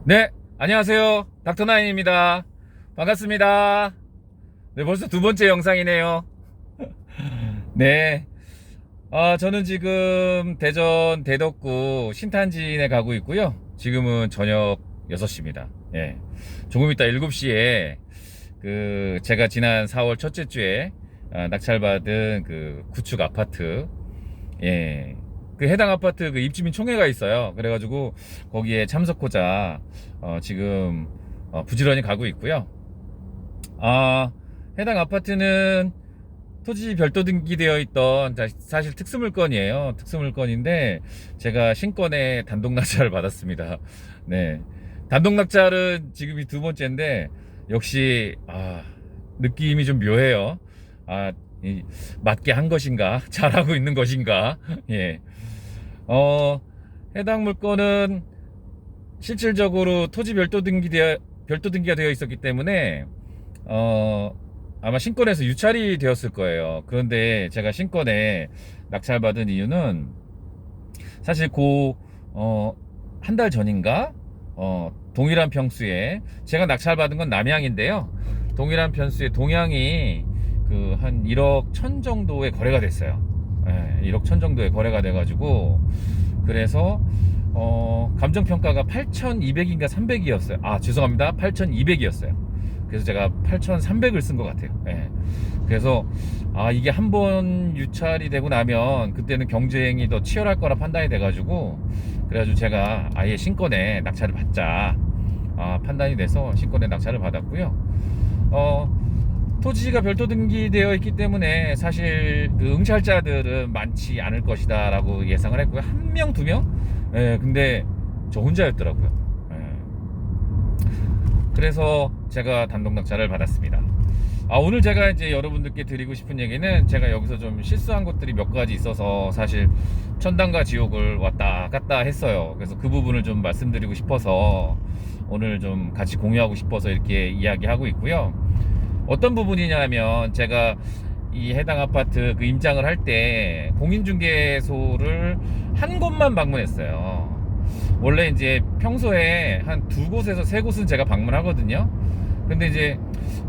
네, 안녕하세요. 닥터나인입니다. 반갑습니다. 네, 벌써 두 번째 영상이네요. 네, 저는 지금 대전 대덕구 신탄진에 가고 있고요. 지금은 저녁 6시입니다. 예. 조금 이따 7시에 제가 지난 4월 첫째 주에 낙찰받은 구축 아파트, 예. 해당 아파트 입주민 총회가 있어요. 그래가지고 거기에 참석하자 지금 부지런히 가고 있고요. 해당 아파트는 토지 별도 등기되어 있던 사실 특수물건이에요. 특수물건인데 제가 신권에 단독 낙찰을 받았습니다. 네, 단독 낙찰은 지금이 두 번째인데 역시 느낌이 좀 묘해요. 맞게 한 것인가, 잘하고 있는 것인가. 예. 해당 물건은 실질적으로 토지 별도 등기가 되어 있었기 때문에 아마 신권에서 유찰이 되었을 거예요. 그런데 제가 신권에 낙찰받은 이유는 사실 한 달 전인가 동일한 평수에 제가 낙찰받은 건 남양인데요. 동일한 평수에 동양이 한 1억 1천 정도의 거래가 됐어요. 예, 1억 1천 정도의 거래가 돼가지고 그래서 감정평가가 8,200인가 300이었어요. 죄송합니다. 8,200이었어요. 그래서 제가 8,300을 쓴 것 같아요. 예. 그래서 이게 한번 유찰이 되고 나면 그때는 경쟁이 더 치열할 거라 판단이 돼가지고 그래가지고 제가 아예 신권에 낙찰을 받자 판단이 돼서 신권에 낙찰을 받았고요. 토지가 별도 등기되어 있기 때문에 사실 응찰자들은 많지 않을 것이다 라고 예상을 했고요. 한 명, 두 명? 예, 근데 저 혼자였더라고요. 예. 그래서 제가 단독 낙찰을 받았습니다. 오늘 제가 이제 여러분들께 드리고 싶은 얘기는 제가 여기서 좀 실수한 것들이 몇 가지 있어서 사실 천당과 지옥을 왔다 갔다 했어요. 그래서 그 부분을 좀 말씀드리고 싶어서 오늘 좀 같이 공유하고 싶어서 이렇게 이야기하고 있고요. 어떤 부분이냐면 제가 이 해당 아파트 임장을 할 때 공인중개소를 한 곳만 방문했어요. 원래 이제 평소에 한 두 곳에서 세 곳은 제가 방문하거든요. 근데 이제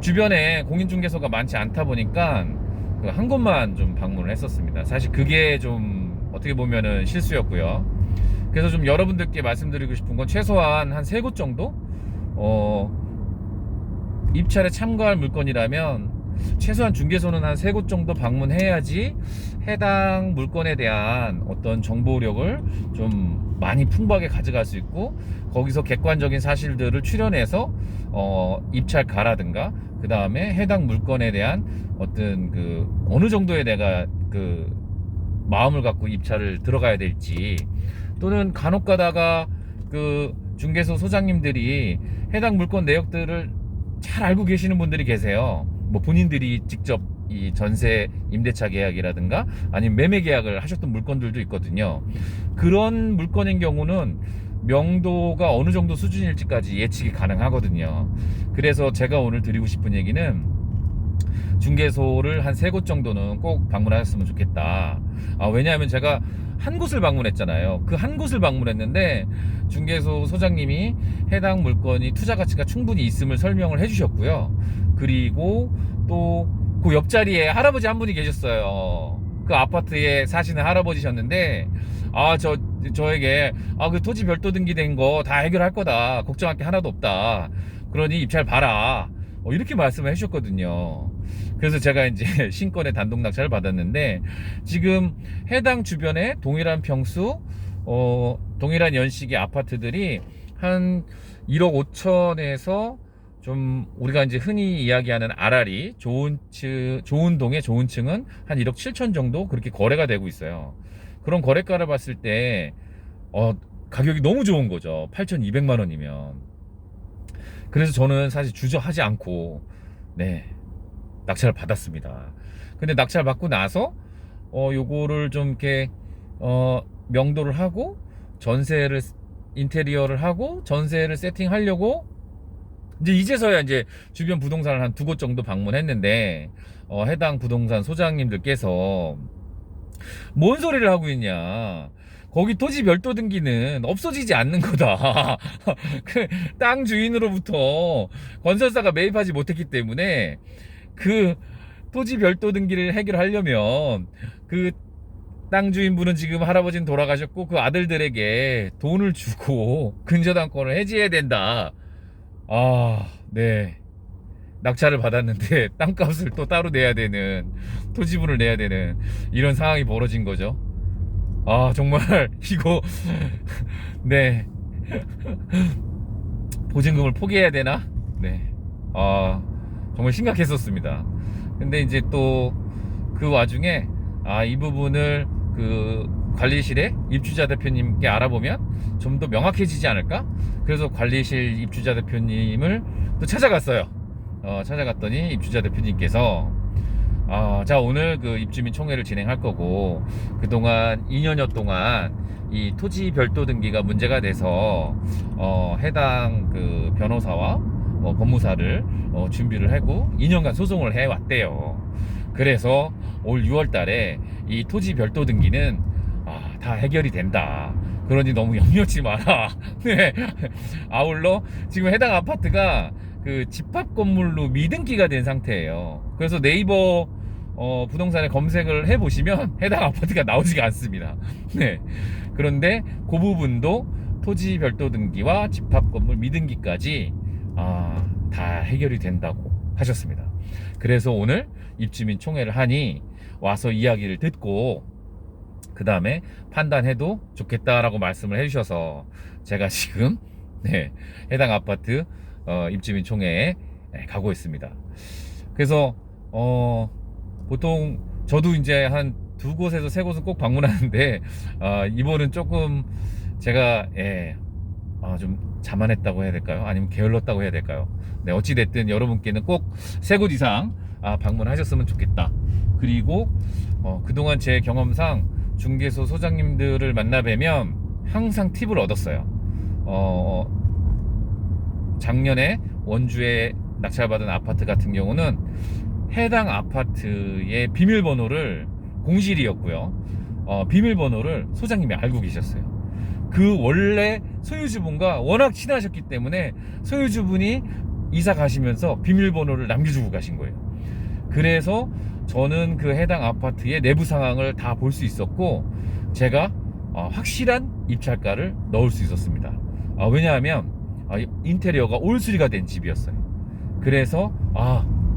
주변에 공인중개소가 많지 않다 보니까 한 곳만 좀 방문을 했었습니다. 사실 그게 좀 어떻게 보면은 실수였고요. 그래서 좀 여러분들께 말씀드리고 싶은 건 최소한 한 세 곳 정도 입찰에 참가할 물건이라면 최소한 중개소는 한 세 곳 정도 방문해야지 해당 물건에 대한 어떤 정보력을 좀 많이 풍부하게 가져갈 수 있고 거기서 객관적인 사실들을 추려내서 입찰가라든가 그 다음에 해당 물건에 대한 어떤 어느 정도의 내가 마음을 갖고 입찰을 들어가야 될지 또는 간혹 가다가 중개소 소장님들이 해당 물건 내역들을 잘 알고 계시는 분들이 계세요. 뭐 본인들이 직접 이 전세 임대차 계약이라든가 아니면 매매 계약을 하셨던 물건들도 있거든요. 그런 물건인 경우는 명도가 어느 정도 수준일지까지 예측이 가능하거든요. 그래서 제가 오늘 드리고 싶은 얘기는 중개소를 한 세 곳 정도는 꼭 방문하셨으면 좋겠다. 왜냐하면 제가 한 곳을 방문했잖아요. 그 한 곳을 방문했는데 중개소 소장님이 해당 물건이 투자 가치가 충분히 있음을 설명을 해주셨고요. 그리고 또 그 옆자리에 할아버지 한 분이 계셨어요. 그 아파트에 사시는 할아버지셨는데 저에게 그 토지 별도 등기된 거 다 해결할 거다. 걱정할 게 하나도 없다. 그러니 입찰 봐라. 이렇게 말씀을 해주셨거든요. 그래서 제가 이제 신권에 단독 낙찰을 받았는데 지금 해당 주변에 동일한 평수 동일한 연식의 아파트들이 한 1억 5천에서 좀 우리가 이제 흔히 이야기하는 아라리 좋은 동의 좋은 층은 한 1억 7천 정도 그렇게 거래가 되고 있어요. 그런 거래가를 봤을 때 가격이 너무 좋은 거죠. 8,200만 원이면. 그래서 저는 사실 주저하지 않고 낙찰을 받았습니다. 근데 낙찰 받고 나서 요거를 좀 이렇게 명도를 하고 인테리어를 하고 전세를 세팅하려고 이제서야 주변 부동산을 한 두 곳 정도 방문했는데 해당 부동산 소장님들께서 뭔 소리를 하고 있냐, 거기 토지 별도 등기는 없어지지 않는 거다. 그 땅 주인으로부터 건설사가 매입하지 못했기 때문에 그 토지 별도 등기를 해결하려면 그 땅 주인분은 지금 할아버지는 돌아가셨고 그 아들들에게 돈을 주고 근저당권을 해지해야 된다. 아, 네. 낙찰을 받았는데 땅값을 또 따로 내야 되는, 토지분을 내야 되는 이런 상황이 벌어진 거죠. 아, 정말 이거 네. 보증금을 포기해야 되나? 네. 아, 정말 심각했었습니다. 근데 이제 또 그 와중에 이 부분을 그 관리실의 입주자 대표님께 알아보면 좀 더 명확해지지 않을까? 그래서 관리실 입주자 대표님을 또 찾아갔어요. 찾아갔더니 입주자 대표님께서 자, 오늘 그 입주민 총회를 진행할 거고, 그동안 2년여 동안 이 토지 별도 등기가 문제가 돼서 해당 그 변호사와 법무사를 준비를 하고 2년간 소송을 해왔대요. 그래서 올 6월 달에 이 토지 별도 등기는 다 해결이 된다. 그러니 너무 염려치 마라. 네. 아울러 지금 해당 아파트가 그 집합 건물로 미등기가 된 상태예요. 그래서 네이버 부동산에 검색을 해보시면 해당 아파트가 나오지가 않습니다. 네. 그런데 그 부분도 토지 별도 등기와 집합 건물 미등기까지 다 해결이 된다고 하셨습니다. 그래서 오늘 입주민 총회를 하니 와서 이야기를 듣고 그 다음에 판단해도 좋겠다라고 말씀을 해주셔서 제가 지금 해당 아파트 입주민 총회에 가고 있습니다. 그래서 보통 저도 이제 한 2곳에서 3곳은 꼭 방문하는데 이번은 조금 제가 좀 자만했다고 해야 될까요? 아니면 게을렀다고 해야 될까요? 네, 어찌됐든 여러분께는 꼭 3곳 이상 방문하셨으면 좋겠다. 그리고 그동안 제 경험상 중개소 소장님들을 만나 뵈면 항상 팁을 얻었어요. 작년에 원주에 낙찰받은 아파트 같은 경우는 해당 아파트의 비밀번호를, 공실이었고요, 비밀번호를 소장님이 알고 계셨어요. 그 원래 소유주분과 워낙 친하셨기 때문에 소유주분이 이사 가시면서 비밀번호를 남겨주고 가신 거예요. 그래서 저는 그 해당 아파트의 내부 상황을 다 볼 수 있었고 제가 확실한 입찰가를 넣을 수 있었습니다. 왜냐하면 인테리어가 올수리가 된 집이었어요. 그래서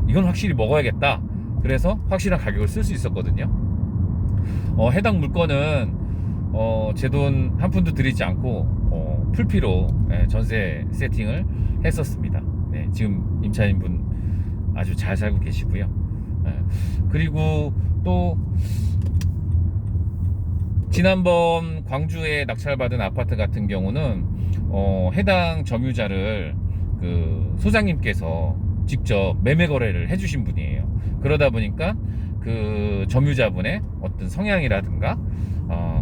이건 확실히 먹어야겠다. 그래서 확실한 가격을 쓸 수 있었거든요. 해당 물건은 제 돈 한 푼도 들이지 않고 풀피로 전세 세팅을 했었습니다. 네, 지금 임차인분 아주 잘 살고 계시고요. 그리고 또 지난번 광주에 낙찰받은 아파트 같은 경우는 해당 점유자를 그 소장님께서 직접 매매 거래를 해주신 분이에요. 그러다 보니까 그 점유자분의 어떤 성향이라든가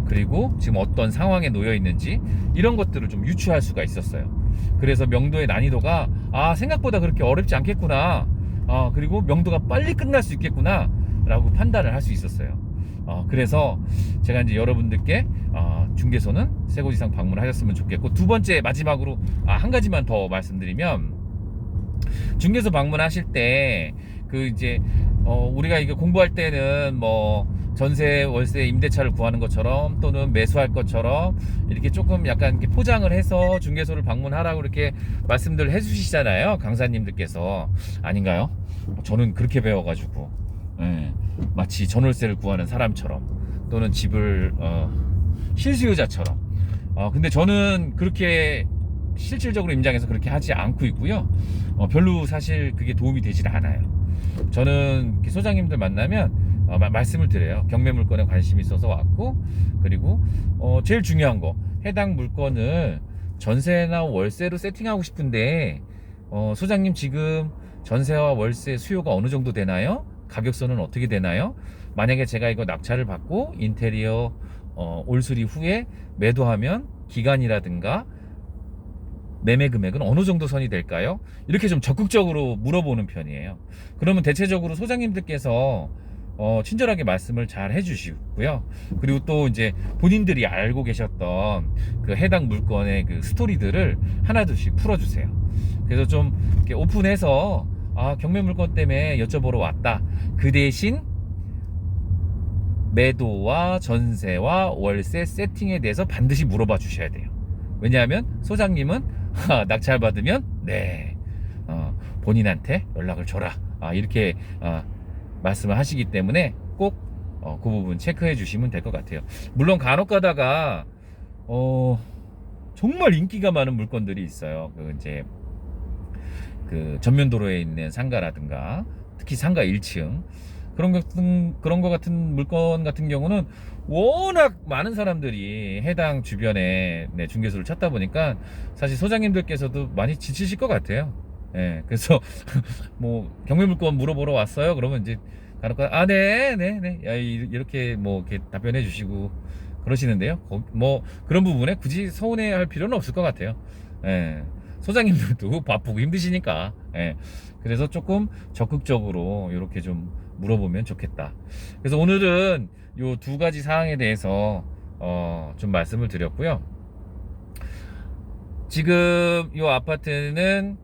그리고 지금 어떤 상황에 놓여 있는지 이런 것들을 좀 유추할 수가 있었어요. 그래서 명도의 난이도가 생각보다 그렇게 어렵지 않겠구나, 그리고 명도가 빨리 끝날 수 있겠구나 라고 판단을 할 수 있었어요. 그래서 제가 이제 여러분들께 중개소는 3곳 이상 방문하셨으면 좋겠고, 두 번째 마지막으로 한 가지만 더 말씀드리면, 중개소 방문하실 때 그 이제 우리가 이거 공부할 때는 뭐 전세, 월세, 임대차를 구하는 것처럼 또는 매수할 것처럼 이렇게 조금 약간 이렇게 포장을 해서 중개소를 방문하라고 이렇게 말씀들 해주시잖아요, 강사님들께서. 아닌가요? 저는 그렇게 배워가지고 마치 전월세를 구하는 사람처럼 또는 집을 실수요자처럼. 근데 저는 그렇게 실질적으로 임장해서 그렇게 하지 않고 있고요. 별로 사실 그게 도움이 되질 않아요. 저는 소장님들 만나면 말씀을 드려요. 경매 물건에 관심이 있어서 왔고, 그리고 제일 중요한 거, 해당 물건을 전세나 월세로 세팅하고 싶은데 소장님 지금 전세와 월세 수요가 어느 정도 되나요? 가격선은 어떻게 되나요? 만약에 제가 이거 낙찰을 받고 인테리어 올수리 후에 매도하면 기간이라든가 매매 금액은 어느 정도 선이 될까요? 이렇게 좀 적극적으로 물어보는 편이에요. 그러면 대체적으로 소장님들께서 친절하게 말씀을 잘 해주시고요. 그리고 또 이제 본인들이 알고 계셨던 그 해당 물건의 그 스토리들을 하나둘씩 풀어주세요. 그래서 좀 이렇게 오픈해서 경매 물건 때문에 여쭤보러 왔다. 그 대신 매도와 전세와 월세 세팅에 대해서 반드시 물어봐 주셔야 돼요. 왜냐하면 소장님은 낙찰받으면 네 본인한테 연락을 줘라 이렇게 말씀을 하시기 때문에 꼭 그 부분 체크해 주시면 될 것 같아요. 물론 간혹 가다가 정말 인기가 많은 물건들이 있어요. 그 이제 그 전면도로에 있는 상가라든가 특히 상가 1층 그런 거 같은 물건 같은 경우는 워낙 많은 사람들이 해당 주변에 중개소를 찾다 보니까 사실 소장님들께서도 많이 지치실 것 같아요. 예, 그래서 뭐 경매 물건 물어보러 왔어요. 그러면 이제 간혹가다 네네네 이렇게 뭐 이렇게 답변해 주시고 그러시는데요. 뭐 그런 부분에 굳이 서운해할 필요는 없을 것 같아요. 예, 소장님들도 바쁘고 힘드시니까. 예, 그래서 조금 적극적으로 이렇게 좀 물어보면 좋겠다. 그래서 오늘은 요 두 가지 사항에 대해서 좀 말씀을 드렸고요. 지금 요 아파트는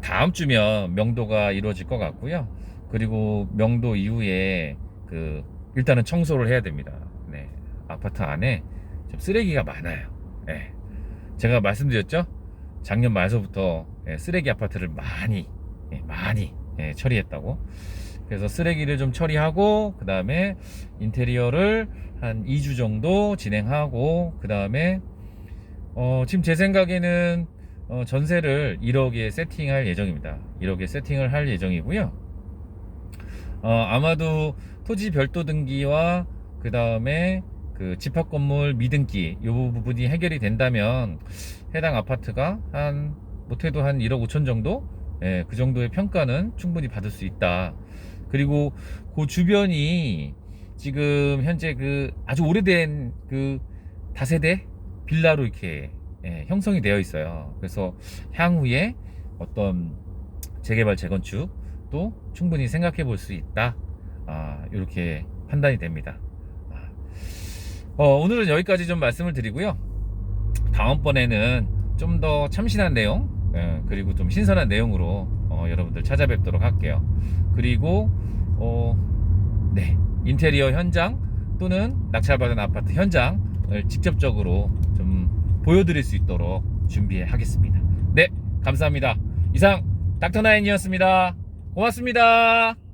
다음 주면 명도가 이루어질 것 같고요. 그리고 명도 이후에 그 일단은 청소를 해야 됩니다. 네, 아파트 안에 좀 쓰레기가 많아요. 네, 제가 말씀드렸죠. 작년 말서부터 쓰레기 아파트를 많이 처리했다고. 그래서 쓰레기를 좀 처리하고 그 다음에 인테리어를 한 2주 정도 진행하고 그 다음에 지금 제 생각에는 전세를 1억에 세팅할 예정입니다. 1억에 세팅을 할 예정이고요. 아마도 토지 별도 등기와 그 다음에 그 집합 건물 미등기 이 부분이 해결이 된다면 해당 아파트가 한 못해도 한 1억 5천 정도 그 정도의 평가는 충분히 받을 수 있다. 그리고 그 주변이 지금 현재 그 아주 오래된 그 다세대 빌라로 이렇게 형성이 되어 있어요. 그래서 향후에 어떤 재개발 재건축도 충분히 생각해 볼 수 있다. 이렇게 판단이 됩니다. 오늘은 여기까지 좀 말씀을 드리고요. 다음번에는 좀 더 참신한 내용 그리고 좀 신선한 내용으로 여러분들 찾아뵙도록 할게요. 그리고 네, 인테리어 현장 또는 낙찰받은 아파트 현장을 직접적으로 좀 보여드릴 수 있도록 준비하겠습니다. 네, 감사합니다. 이상 닥터나인이었습니다. 고맙습니다.